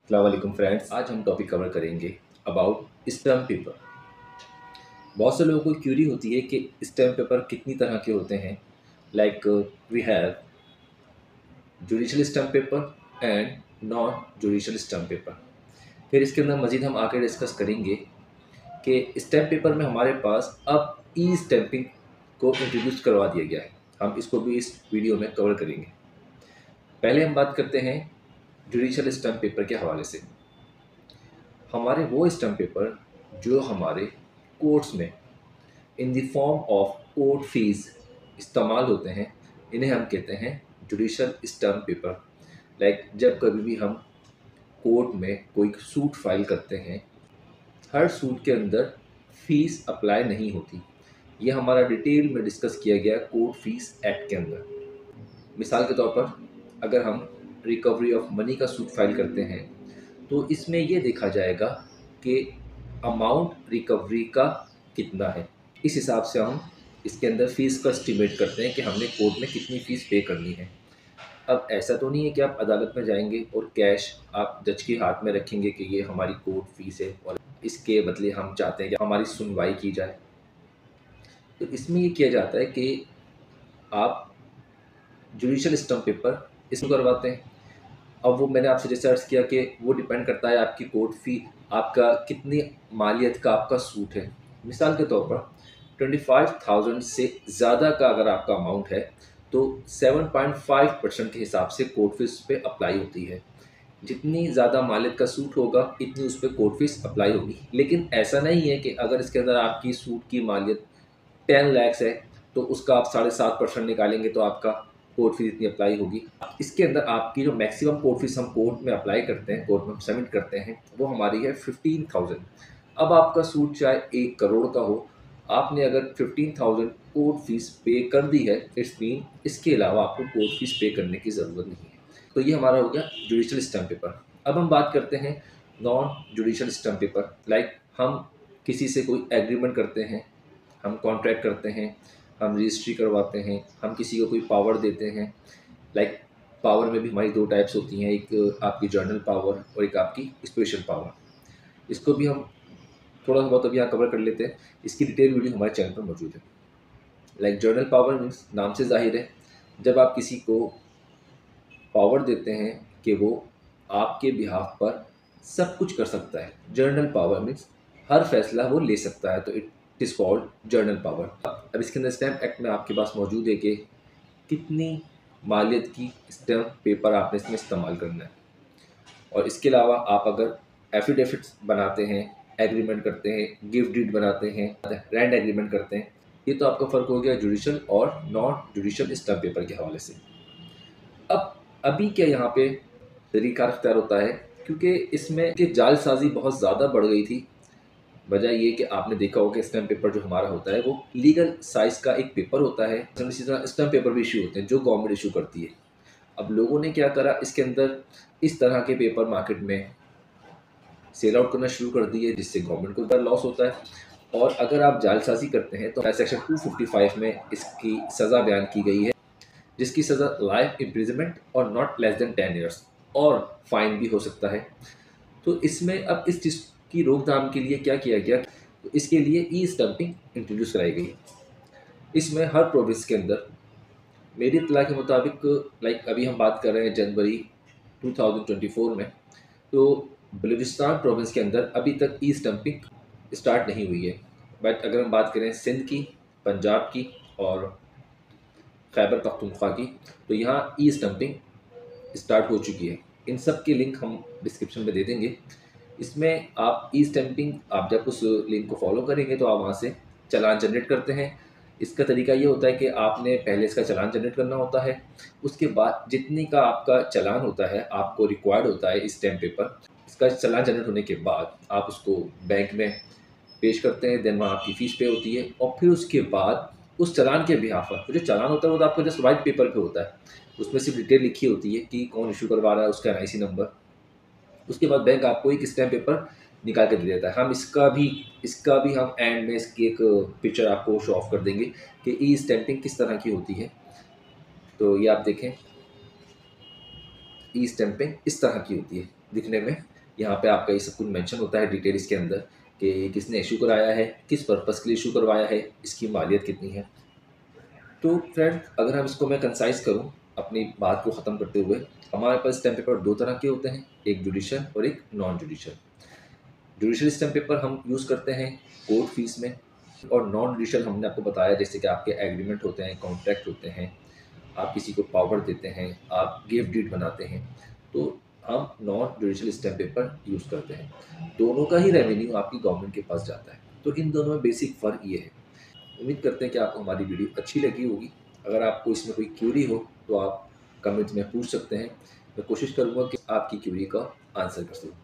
अस्सलाम वालेकुम फ्रेंड्स, आज हम टॉपिक कवर करेंगे अबाउट स्टैम्प पेपर। बहुत से लोगों को क्यूरी होती है कि स्टैम्प पेपर कितनी तरह के होते हैं। Like we have judicial stamp paper and non judicial stamp paper. फिर इसके अंदर मज़ीद हम आगे डिस्कस करेंगे कि स्टैम्प पेपर में हमारे पास अब ई स्टैम्पिंग को इंट्रोड्यूस करवा दिया गया है। हम इसको भी इस वीडियो में कवर करेंगे। पहले हम बात करते हैं जुडिशल स्टैम्प पेपर के हवाले से। हमारे वो स्टैम्प पेपर जो हमारे कोर्ट्स में in the form of court fees इस्तेमाल होते हैं, इन्हें हम कहते हैं जुडिशल स्टैम्प पेपर। लाइक जब कभी भी हम कोर्ट में कोई सूट फाइल करते हैं, हर सूट के अंदर फीस अप्लाई नहीं होती। यह हमारा डिटेल में डिस्कस किया गया कोर्ट फीस एक्ट के अंदर। मिसाल के तौर पर अगर हम रिकवरी ऑफ मनी का सूट फाइल करते हैं तो इसमें ये देखा जाएगा कि अमाउंट रिकवरी का कितना है। इस हिसाब से हम इसके अंदर फ़ीस का एस्टिमेट करते हैं कि हमने कोर्ट में कितनी फ़ीस पे करनी है। अब ऐसा तो नहीं है कि आप अदालत में जाएंगे और कैश आप जज के हाथ में रखेंगे कि ये हमारी कोर्ट फीस है और इसके बदले हम चाहते हैं कि हमारी सुनवाई की जाए। तो इसमें ये किया जाता है कि आप जुडिशल स्टैम्प पेपर इसमें करवाते हैं। अब वो मैंने आपसे रिसर्च किया कि वो डिपेंड करता है आपकी कोर्ट फ़ी, आपका कितनी मालियत का आपका सूट है। मिसाल के तौर पर 25,000 से ज़्यादा का अगर आपका अमाउंट है तो 7.5% के हिसाब से कोर्ट फीस पे अप्लाई होती है। जितनी ज़्यादा मालियत का सूट होगा इतनी उस पर कोर्ट फीस अप्लाई होगी। लेकिन ऐसा नहीं है कि अगर इसके अंदर आपकी सूट की मालियत 10 लाख है तो उसका आप 7.5% निकालेंगे तो आपका कोर्ट फीस इतनी अप्लाई होगी। इसके अंदर आपकी जो मैक्सिमम कोर्ट फीस हम कोर्ट में अप्लाई करते हैं, कोर्ट में हम सबमिट करते हैं, वो हमारी है 15,000। अब आपका सूट चाहे 1 करोड़ का हो, आपने अगर 15,000 कोर्ट फीस पे कर दी है, इट्स मीन इसके अलावा आपको कोर्ट फीस पे करने की ज़रूरत नहीं है। तो ये हमारा हो गया जुडिशल स्टैम्प पेपर। अब हम बात करते हैं non judicial stamp paper. Like हम किसी से कोई एग्रीमेंट करते हैं, हम कॉन्ट्रैक्ट करते हैं, हम रजिस्ट्री करवाते हैं, हम किसी को कोई पावर देते हैं। लाइक पावर में भी हमारी 2 टाइप्स होती हैं, एक आपकी जर्नल पावर और एक आपकी स्पेशल पावर। इसको भी हम थोड़ा सा बहुत अभी यहाँ कवर कर लेते हैं। इसकी डिटेल वीडियो हमारे चैनल पर मौजूद है। लाइक जर्नल पावर मीन्स नाम से जाहिर है, जब आप किसी को पावर देते हैं कि वो आपके बिहाफ पर सब कुछ कर सकता है। जर्नल पावर मीन्स हर फैसला वो ले सकता है, तो it is called journal power. अब इसके अंदर स्टैम्प एक्ट में आपके पास मौजूद है कि कितनी मालियत की स्टैम्प पेपर आपने इसमें इस्तेमाल करना है। और इसके अलावा आप अगर एफिडेविट्स बनाते हैं, एग्रीमेंट करते हैं, गिफ्ट डीड बनाते हैं, लैंड एग्रीमेंट करते हैं, ये तो आपका फ़र्क हो गया जुडिशल और नॉन जुडिशल स्टैम्प पेपर के हवाले से। अब अभी क्या यहाँ पे तरीका अख्तियार होता है, क्योंकि इसमें कि जालसाजी बहुत ज़्यादा बढ़ गई थी। वजह ये कि आपने देखा होगा कि स्टैम्प पेपर जो हमारा होता है वो लीगल साइज़ का एक पेपर होता है। इसी तरह स्टैम्प पेपर भी इशू होते हैं जो गवर्नमेंट इशू करती है। अब लोगों ने क्या करा, इसके अंदर इस तरह के पेपर मार्केट में सेल आउट करना शुरू कर दिए, जिससे गवर्नमेंट को बड़ा लॉस होता है। और अगर आप जालसाजी करते हैं तो सेक्शन 255 में इसकी सज़ा बयान की गई है, जिसकी सज़ा लाइफ इम्प्रिजनमेंट और नॉट लेस देन 10 ईयर्स और फाइन भी हो सकता है। तो इसमें अब इस चीज़ की रोकथाम के लिए क्या किया गया, तो इसके लिए ई स्टैम्पिंग इंट्रोड्यूस कराई गई। इसमें हर प्रोविंस के अंदर मेरी इत्तला के मुताबिक, लाइक अभी हम बात कर रहे हैं जनवरी 2024 में, तो बलूचिस्तान प्रोविंस के अंदर अभी तक ई स्टैम्पिंग स्टार्ट नहीं हुई है। बट अगर हम बात करें सिंध की, पंजाब की और खैबर पख्तूनख्वा की, तो यहाँ ई स्टैम्पिंग स्टार्ट हो चुकी है। इन सब के लिंक हम डिस्क्रिप्शन में दे देंगे। इसमें आप ई स्टैम्पिंग, आप जब उस लिंक को फॉलो करेंगे तो आप वहाँ से चालान जनरेट करते हैं। इसका तरीका ये होता है कि आपने पहले इसका चालान जनरेट करना होता है। उसके बाद जितनी का आपका चालान होता है, आपको रिक्वायर्ड होता है इस स्टैम्प पेपर, इसका चालान जनरेट होने के बाद आप उसको बैंक में पेश करते हैं। देन वहाँ आपकी फ़ीस पे होती है और फिर उसके बाद उस चालान के बिहाफ पर, जो चालान होता है वो तो आपको जस्ट वाइट पेपर पे होता है, उसमें सिर्फ डिटेल लिखी होती है कि कौन इशू करवा रहा है, उसका NIC नंबर। उसके बाद बैंक आपको एक स्टैम्प पेपर निकाल के दे देता है। हम इसका भी हम एंड में इसकी एक पिक्चर आपको शो ऑफ कर देंगे कि ई स्टैम्पिंग किस तरह की होती है। तो ये आप देखें, ई स्टैम्पिंग इस तरह की होती है दिखने में। यहाँ पे आपका ये सब कुछ मेंशन होता है डिटेल इसके अंदर कि किसने इशू कराया है, किस पर्पज़ के लिए इशू करवाया है, इसकी मालियत कितनी है। तो फ्रेंड, अगर हम इसको मैं कंसाइज़ करूँ अपनी बात को ख़त्म करते हुए, हमारे पास स्टैम्प पेपर 2 तरह के होते हैं, एक जुडिशियल और एक non judicial. Judicial stamp paper हम यूज़ करते हैं कोर्ट फीस में, और नॉन जुडिशियल हमने आपको बताया जैसे कि आपके एग्रीमेंट होते हैं, कॉन्ट्रैक्ट होते हैं, आप किसी को पावर देते हैं, आप गिफ्ट डीड बनाते हैं, तो हम non judicial stamp paper use करते हैं। दोनों का ही रेवेन्यू आपकी गवर्नमेंट के पास जाता है। तो इन दोनों में बेसिक फ़र्क ये है। उम्मीद करते हैं कि आपको हमारी वीडियो अच्छी लगी होगी। अगर आपको इसमें कोई क्यूरी हो तो आप कमेंट में पूछ सकते हैं। मैं कोशिश करूँगा कि आपकी क्यूरी का आंसर कर सकूँ।